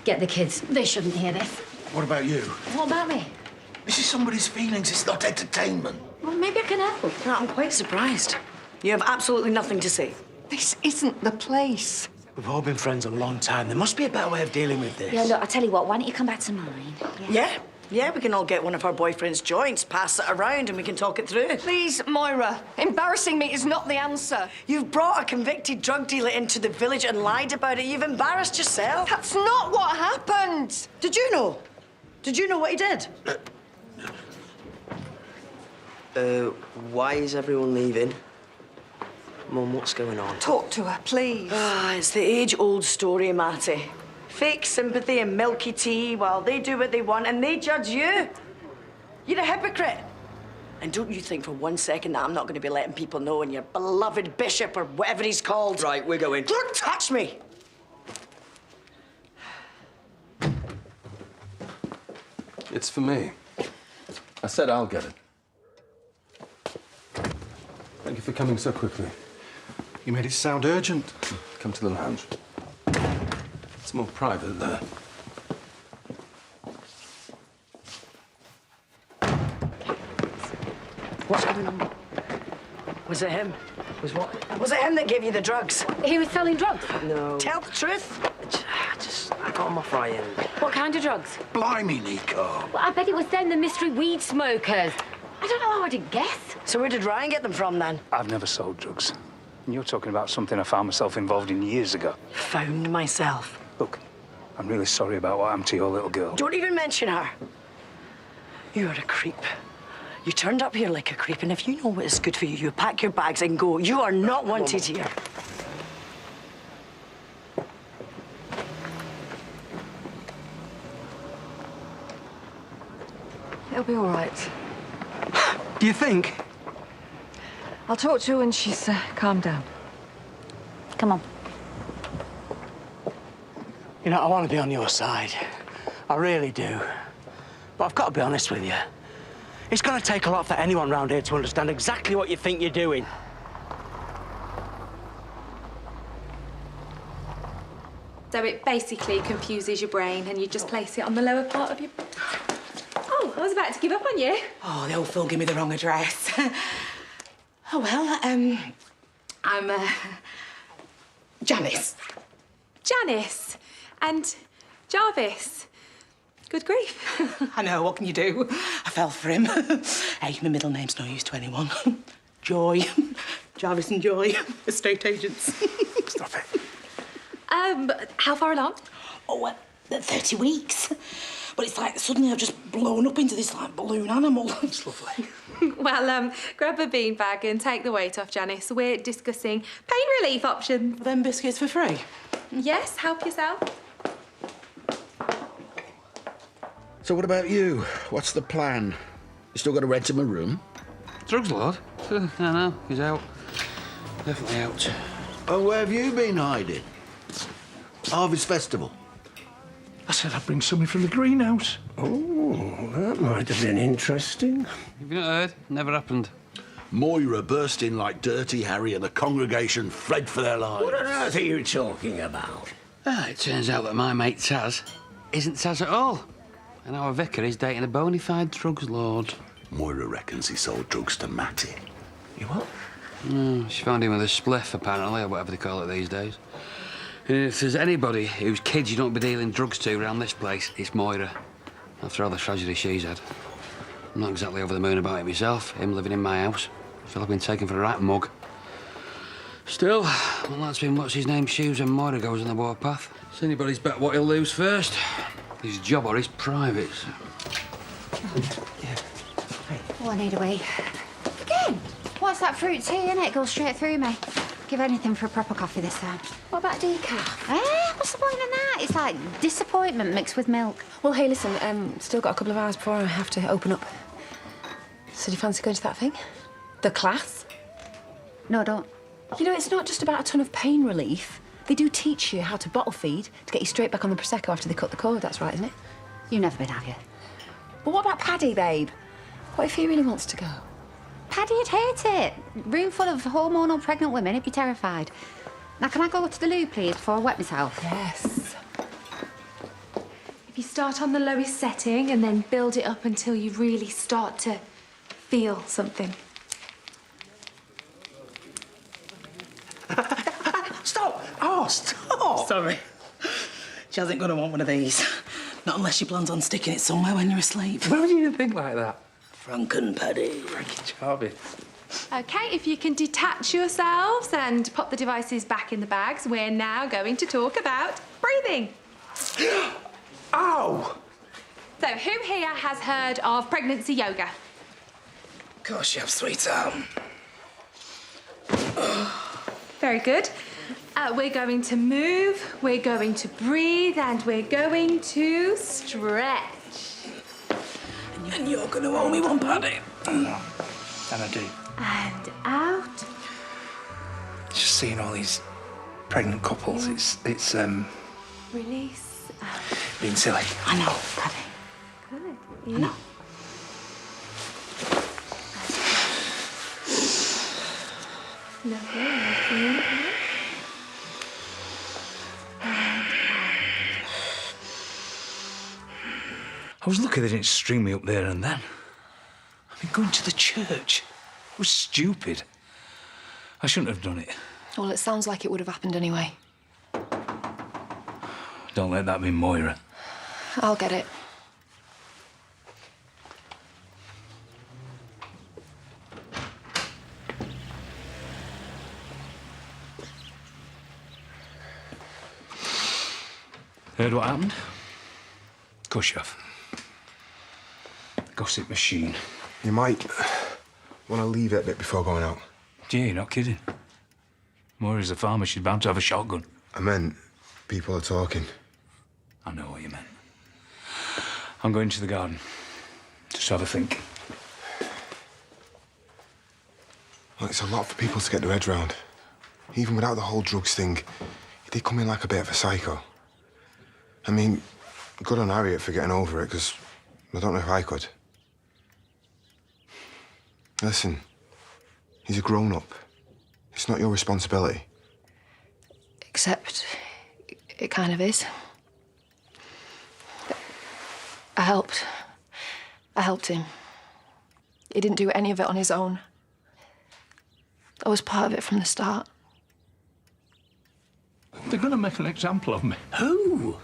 Get the kids. They shouldn't hear this. What about you? What about me? This is somebody's feelings. It's not entertainment. Well, maybe I can help. No, I'm quite surprised. You have absolutely nothing to say. This isn't the place. We've all been friends a long time. There must be a better way of dealing with this. Yeah, look, I tell you what, why don't you come back to mine? Yeah, we can all get one of our boyfriend's joints, pass it around, and we can talk it through. Please, Moira. Embarrassing me is not the answer. You've brought a convicted drug dealer into the village and lied about it. You've embarrassed yourself. That's not what happened. Did you know? Did you know what he did? Why is everyone leaving? Mum, what's going on? Talk to her, please. It's the age-old story, Matty. Fake sympathy and milky tea while they do what they want and they judge you. You're a hypocrite. And don't you think for 1 second that I'm not going to be letting people know and your beloved bishop or whatever he's called. Right, we're going. Don't touch me! It's for me. I said I'll get it. Thank you for coming so quickly. You made it sound urgent. Come to the lounge. It's more private there. What's going on? Was it him? Was what? Was it him that gave you the drugs? He was selling drugs. No. Tell the truth. I got him off Ryan. What kind of drugs? Blimey, Nico. Well, I bet it was them, the mystery weed smokers. I don't know how I'd guess. So where did Ryan get them from, then? I've never sold drugs. And you're talking about something I found myself involved in years ago. Found myself. Look, I'm really sorry about what happened to your little girl. Don't even mention her. You are a creep. You turned up here like a creep, and if you know what is good for you, you pack your bags and go. You are not wanted here. It'll be all right. Do you think? I'll talk to her when she's calmed down. Come on. You know, I want to be on your side. I really do. But I've got to be honest with you. It's going to take a lot for anyone round here to understand exactly what you think you're doing. So it basically confuses your brain and you just place it on the lower part of your... Oh, I was about to give up on you. Oh, the old fool gave me the wrong address. Oh, well, I'm, Janice. Janice and Jarvis. Good grief. I know, what can you do? I fell for him. Hey, my middle name's no use to anyone. Joy. Jarvis and Joy. Estate agents. Stop it. How far along? Oh, 30 weeks. But it's like suddenly I've just blown up into this, like, balloon animal. It's lovely. Well, grab a beanbag and take the weight off, Janice. We're discussing pain relief options. Them biscuits for free? Yes, help yourself. So what about you? What's the plan? You still got to rent him a room? Drugs lord? No, he's out. Definitely out. Oh, where have you been hiding? Harvest Festival. I said I'd bring something from the greenhouse. Oh, that might have been interesting. Have you not heard? Never happened. Moira burst in like Dirty Harry and the congregation fled for their lives. What on earth are you talking about? It turns out that my mate Taz isn't Taz at all. And our vicar is dating a bona fide drugs lord. Moira reckons he sold drugs to Matty. You what? She found him with a spliff, apparently, or whatever they call it these days. And if there's anybody whose kids you don't be dealing drugs to around this place, it's Moira. After all the tragedy she's had. I'm not exactly over the moon about it myself, him living in my house. I feel I've been taken for a right mug. Still, well, that's been what's his name shoes when Moira goes on the warpath. It's anybody's bet what he'll lose first. His job or his privates. Oh, I need a wee. Again? What's that fruit tea, innit? It goes straight through me. Give anything for a proper coffee this time. What about decaf? What's the point in that? It's like disappointment mixed with milk. Well, hey, listen, still got a couple of hours before I have to open up. So do you fancy going to that thing? The class? No, don't. You know, it's not just about a ton of pain relief. They do teach you how to bottle feed to get you straight back on the Prosecco after they cut the cord. That's right, isn't it? You've never been, have you? But what about Paddy, babe? What if he really wants to go? Paddy'd hate it. Room full of hormonal pregnant women, he'd be terrified. Now, can I go to the loo, please, before I wet myself? Yes. If you start on the lowest setting and then build it up until you really start to feel something. Stop! Oh, stop! Sorry. She hasn't going to want one of these. Not unless she plans on sticking it somewhere when you're asleep. Why would you think like that? Frankenpaddy. Frankie Jarvis. Okay, if you can detach yourselves and pop the devices back in the bags, we're now going to talk about breathing. Ow! So, who here has heard of pregnancy yoga? Of course you have, sweetheart. Very good. We're going to move, we're going to breathe, and we're going to stretch. And you're going to owe me one, Paddy. And I do. And out. Just seeing all these pregnant couples, it's Release. Out. being silly. I know, Paddy. Good. I know. Lovely. I was lucky they didn't string me up there and then. I mean, going to the church was stupid. I shouldn't have done it. Well, it sounds like it would have happened anyway. Don't let that be Moira. I'll get it. Heard what happened? Of course you have. Gossip machine. You might want to leave it a bit before going out. Gee, you're not kidding. Moira's a farmer. She's bound to have a shotgun. I meant people are talking. I know what you meant. I'm going to the garden. Just have a think. Well, it's a lot for people to get their heads round. Even without the whole drugs thing, he did come in like a bit of a psycho. I mean, good on Harriet for getting over it, because I don't know if I could. Listen, he's a grown-up. It's not your responsibility. Except it kind of is. I helped. I helped him. He didn't do any of it on his own. I was part of it from the start. They're going to make an example of me. Who?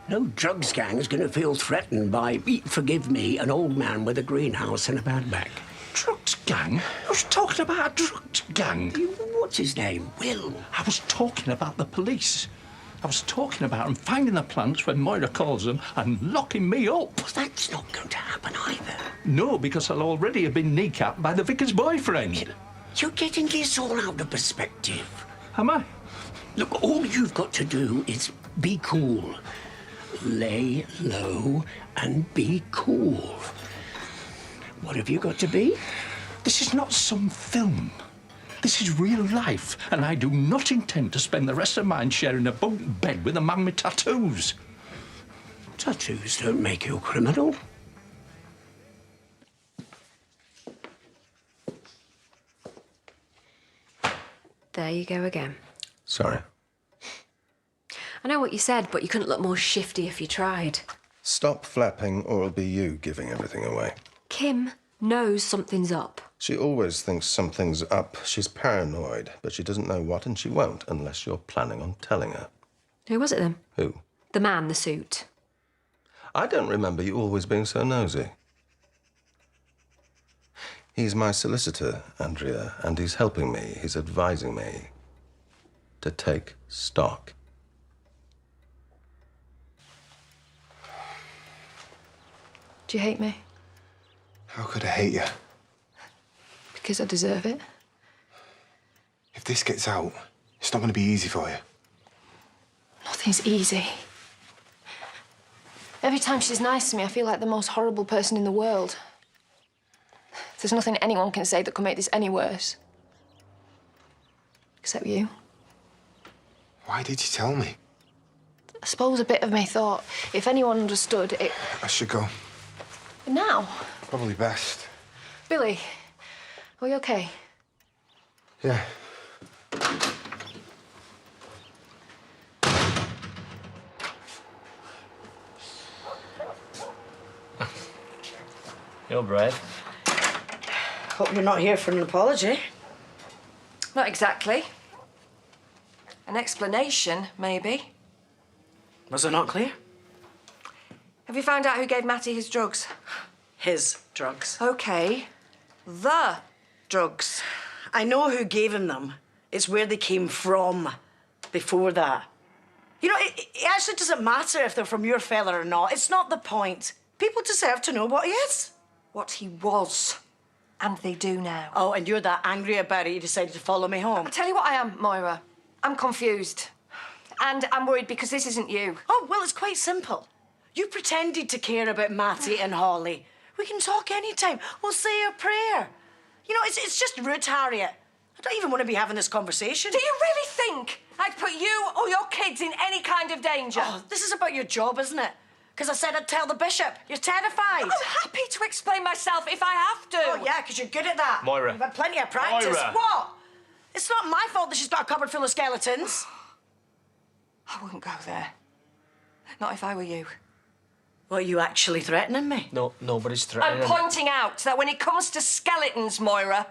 No drugs gang is going to feel threatened by, forgive me, an old man with a greenhouse and a bad back. Drugs gang? I was talking about a drugs gang. What's his name? Will? I was talking about the police. I was talking about them finding the plants when Moira calls them and locking me up. Well, that's not going to happen either. No, because I'll already have been kneecapped by the vicar's boyfriend. You're getting this all out of perspective. Am I? Look, all you've got to do is be cool. Lay low and be cool. What have you got to be? This is not some film. This is real life, and I do not intend to spend the rest of mine sharing a bunk bed with a man with tattoos. Tattoos don't make you a criminal. There you go again. Sorry. I know what you said, but you couldn't look more shifty if you tried. Stop flapping, or it'll be you giving everything away. Kim knows something's up. She always thinks something's up. She's paranoid, but she doesn't know what, and she won't unless you're planning on telling her. Who was it then? Who? The man, the suit. I don't remember you always being so nosy. He's my solicitor, Andrea, and he's helping me. He's advising me to take stock. Do you hate me? How could I hate you? Because I deserve it. If this gets out, it's not going to be easy for you. Nothing's easy. Every time she's nice to me, I feel like the most horrible person in the world. There's nothing anyone can say that could make this any worse. Except you. Why did you tell me? I suppose a bit of me thought if anyone understood it... I should go. Now? Probably best. Billy, are you okay? Yeah. You're brave. Hope you're not here for an apology. Not exactly. An explanation, maybe. Was it not clear? Have you found out who gave Matty his drugs? His drugs. OK. The drugs. I know who gave him them. It's where they came from before that. You know, it actually doesn't matter if they're from your fella or not. It's not the point. People deserve to know what he is. What he was. And they do now. Oh, and you're that angry about it you decided to follow me home. I'll tell you what I am, Moira. I'm confused. And I'm worried because this isn't you. Oh, well, it's quite simple. You pretended to care about Matty and Holly. We can talk anytime. We'll say a prayer. You know, it's just rude, Harriet. I don't even want to be having this conversation. Do you really think I'd put you or your kids in any kind of danger? Oh, this is about your job, isn't it? Because I said I'd tell the bishop. You're terrified. I'm happy to explain myself if I have to. Oh, yeah, because you're good at that. Moira. You've had plenty of practice. Moira. What? It's not my fault that she's got a cupboard full of skeletons. I wouldn't go there. Not if I were you. Well, are you actually threatening me? No, nobody's threatening. I'm pointing out that when it comes to skeletons, Moira,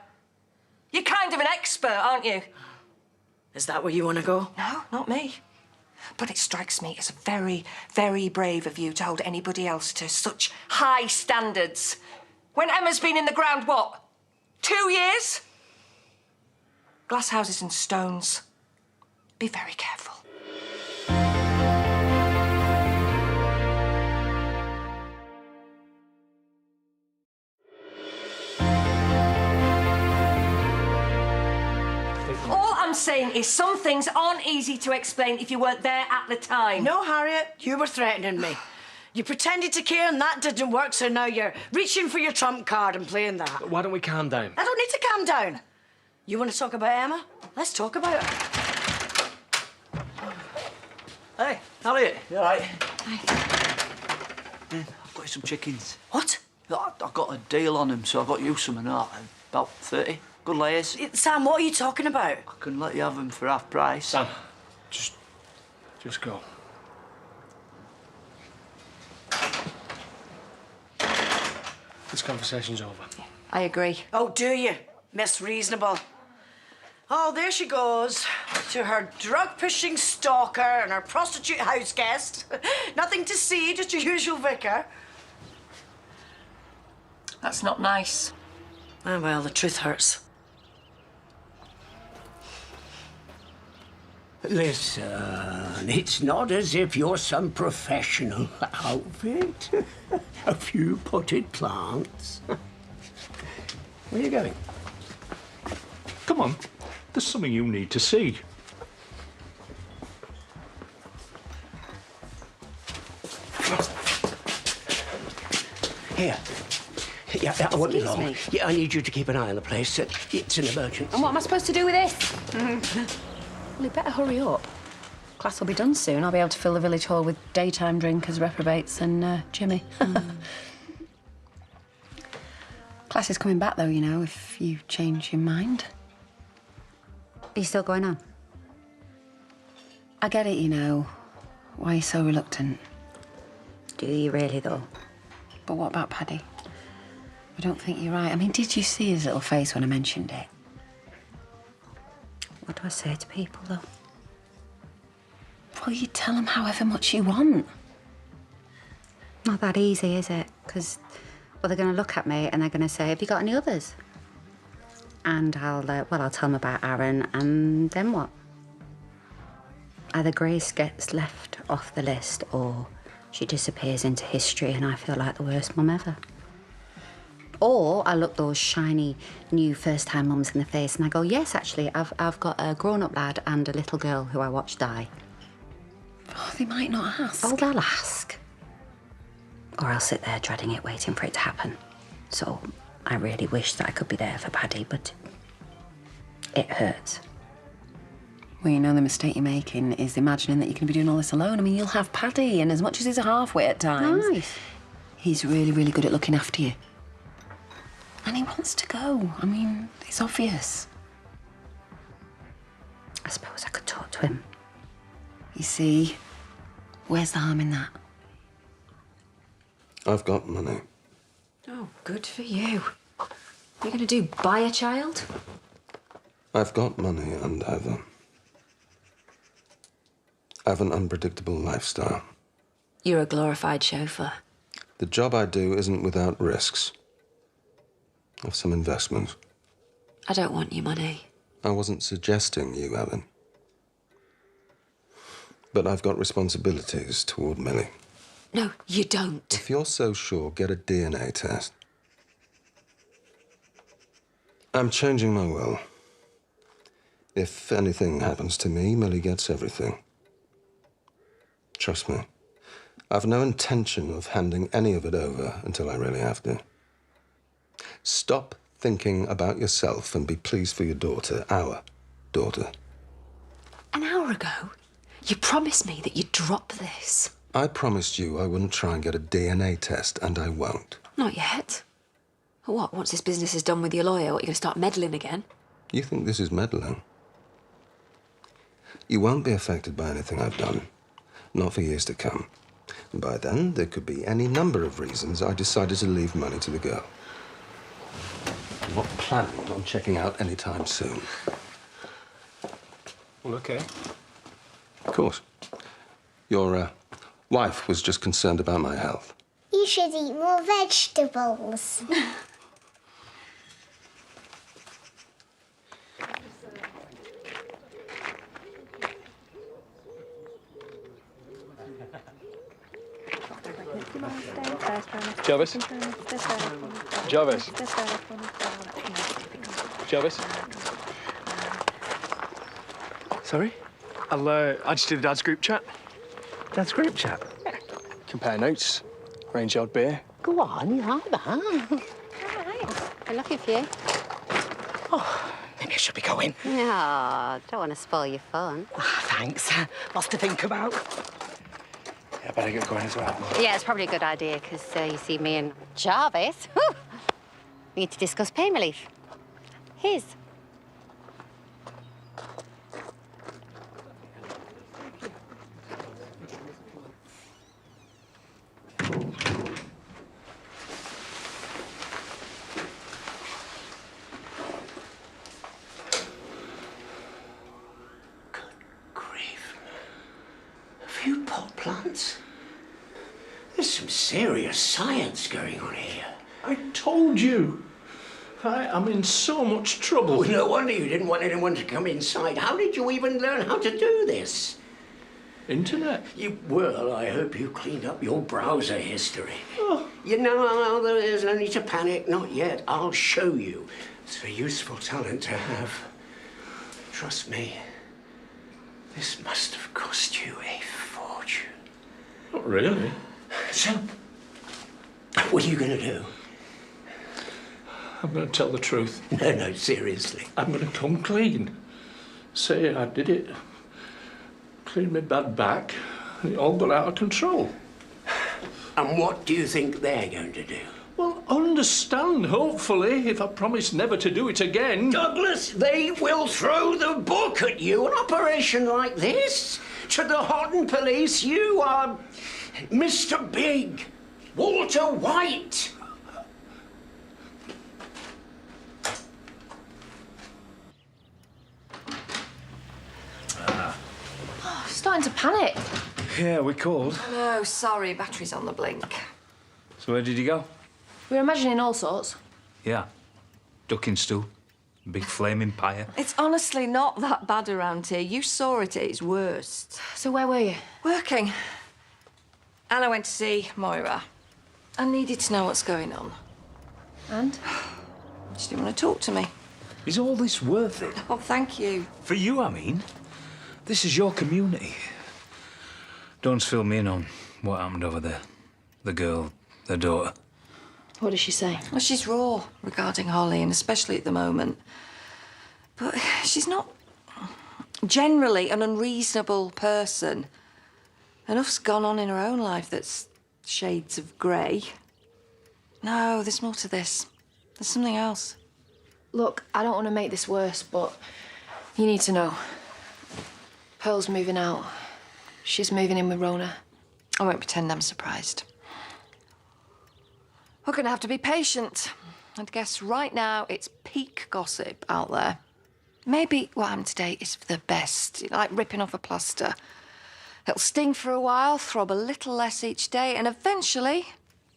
you're kind of an expert, aren't you? Is that where you want to go? No, not me. But it strikes me as very, very brave of you to hold anybody else to such high standards. When Emma's been in the ground, what, 2 years? Glass houses and stones. Be very careful. All I'm saying is some things aren't easy to explain if you weren't there at the time. No, Harriet, you were threatening me. You pretended to care and that didn't work, so now you're reaching for your trump card and playing that. Why don't we calm down? I don't need to calm down. You want to talk about Emma? Let's talk about her. Hey, Harriet, you all right? Hi. I've got you some chickens. What? I got a deal on them, so I got you some of that. About 30. Good layers. Sam, what are you talking about? I can let you have them for half price. Sam, just go. This conversation's over. I agree. Oh, do you? Miss Reasonable. Oh, there she goes. To her drug-pushing stalker and her prostitute house guest. Nothing to see, just your usual vicar. That's not nice. Oh, well, the truth hurts. Listen, it's not as if you're some professional outfit. A few potted plants. Where are you going? Come on. There's something you need to see. Here. Yeah, I won't be long. me? Yeah, I need you to keep an eye on the place. It's an emergency. And what am I supposed to do with this? Well, you better hurry up. Class will be done soon. I'll be able to fill the village hall with daytime drinkers, reprobates and Jimmy. Class is coming back, though, you know, if you change your mind. Are you still going on? I get it, you know. Why are you so reluctant? Do you really, though? But what about Paddy? I don't think you're right. I mean, did you see his little face when I mentioned it? What do I say to people, though? Well, you tell them however much you want. Not that easy, is it? Because, well, they're going to look at me and they're going to say, have you got any others? And I'll tell them about Aaron, and then what? Either Grace gets left off the list or she disappears into history and I feel like the worst mum ever. Or I look those shiny, new first-time mums in the face and I go, yes, actually, I've got a grown-up lad and a little girl who I watched die. Oh, they might not ask. Oh, they'll ask. Or I'll sit there dreading it, waiting for it to happen. So I really wish that I could be there for Paddy, but it hurts. Well, you know, the mistake you're making is imagining that you can be doing all this alone. I mean, you'll have Paddy, and as much as he's a halfwit at times, Nice. he's really, really good at looking after you. And he wants to go. I mean, it's obvious. I suppose I could talk to him. You see, where's the harm in that? I've got money. Oh, good for you. What are you going to do, buy a child? I've got money and I have an unpredictable lifestyle. You're a glorified chauffeur. The job I do isn't without risks. I've some investments. I don't want your money. I wasn't suggesting you, Ellen. But I've got responsibilities toward Millie. No, you don't. If you're so sure, get a DNA test. I'm changing my will. If anything happens to me, Millie gets everything. Trust me. I've no intention of handing any of it over until I really have to. Stop thinking about yourself and be pleased for your daughter, our daughter. An hour ago, you promised me that you'd drop this. I promised you I wouldn't try and get a DNA test, and I won't. Not yet. What, once this business is done with your lawyer, what, you're going to start meddling again? You think this is meddling? You won't be affected by anything I've done. Not for years to come. And by then, there could be any number of reasons I decided to leave money to the girl. I'm not planning on checking out anytime soon. Well, okay. Of course. Your wife was just concerned about my health. You should eat more vegetables. Jarvis? Jarvis? Jarvis? Sorry? I just did a Dad's group chat. Dad's group chat? Compare notes, range yard beer. Go on, you like that? I'm looking for you. Maybe I should be going. No, don't want to spoil your fun. Thanks. Lots to think about. Yeah, I better get going as well. Yeah, it's probably a good idea, because you see me and Jarvis. Whew, we need to discuss pain relief. His. A few pot plants? There's some serious science going on here. I told you. I am in so much trouble. Oh, no wonder you didn't want anyone to come inside. How did you even learn how to do this? Internet? Well, I hope you cleaned up your browser history. Oh. You know, there's no need to panic. Not yet. I'll show you. It's a useful talent to have. Trust me. This must have cost you a fortune. Not really. So, what are you going to do? I'm going to tell the truth. No, seriously. I'm going to come clean. Say I did it. Clean my bad back. And it all got out of control. And what do you think they're going to do? Well, understand, hopefully, if I promise never to do it again. Douglas, they will throw the book at you. An operation like this? To the Houghton police, you are Mr. Big, Walter White. Oh, starting to panic. Yeah, we called. No, sorry, battery's on the blink. So where did you go? We were imagining all sorts. Yeah. Ducking stool. Big flaming pyre. It's honestly not that bad around here. You saw it at its worst. So where were you? Working. And I went to see Moira. I needed to know what's going on. And? She didn't want to talk to me. Is all this worth it? Oh, thank you. For you, I mean. This is your community. Don't fill me in on what happened over there. The girl, their daughter. What did she say? Well, she's raw regarding Holly, and especially at the moment. But she's not generally an unreasonable person. Enough's gone on in her own life that's shades of grey. No, there's more to this. There's something else. Look, I don't want to make this worse, but you need to know. Pearl's moving out. She's moving in with Rona. I won't pretend I'm surprised. We're going to have to be patient. I'd guess right now it's peak gossip out there. Maybe what happened today is for the best, like ripping off a plaster. It'll sting for a while, throb a little less each day, and eventually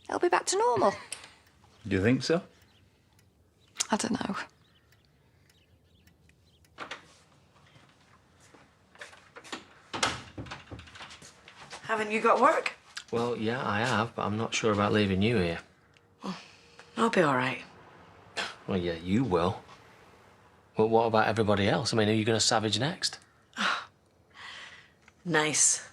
it'll be back to normal. Do you think so? I don't know. Haven't you got work? Well, yeah, I have, but I'm not sure about leaving you here. I'll be all right. Well, yeah, you will. Well, what about everybody else? I mean, are you going to savage next? Nice.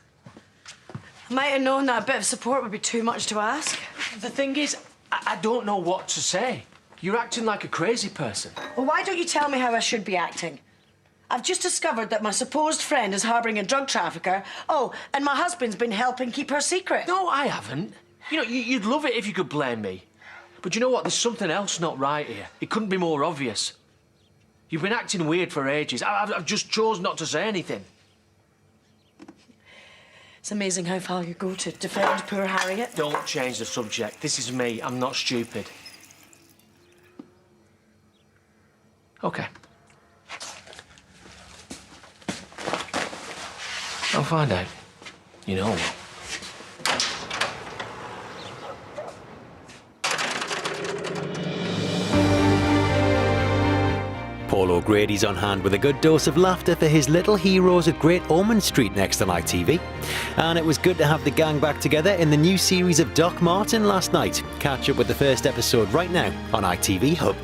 I might have known that a bit of support would be too much to ask. The thing is, I don't know what to say. You're acting like a crazy person. Well, why don't you tell me how I should be acting? I've just discovered that my supposed friend is harbouring a drug trafficker. Oh, and my husband's been helping keep her secret. No, I haven't. You know, you'd love it if you could blame me. But you know what? There's something else not right here. It couldn't be more obvious. You've been acting weird for ages. I've just chose not to say anything. It's amazing how far you go to defend poor Harriet. Don't change the subject. This is me. I'm not stupid. OK. I'll find out. You know what? Paul O'Grady's on hand with a good dose of laughter for his little heroes at Great Ormond Street next on ITV. And it was good to have the gang back together in the new series of Doc Martin last night. Catch up with the first episode right now on ITV Hub.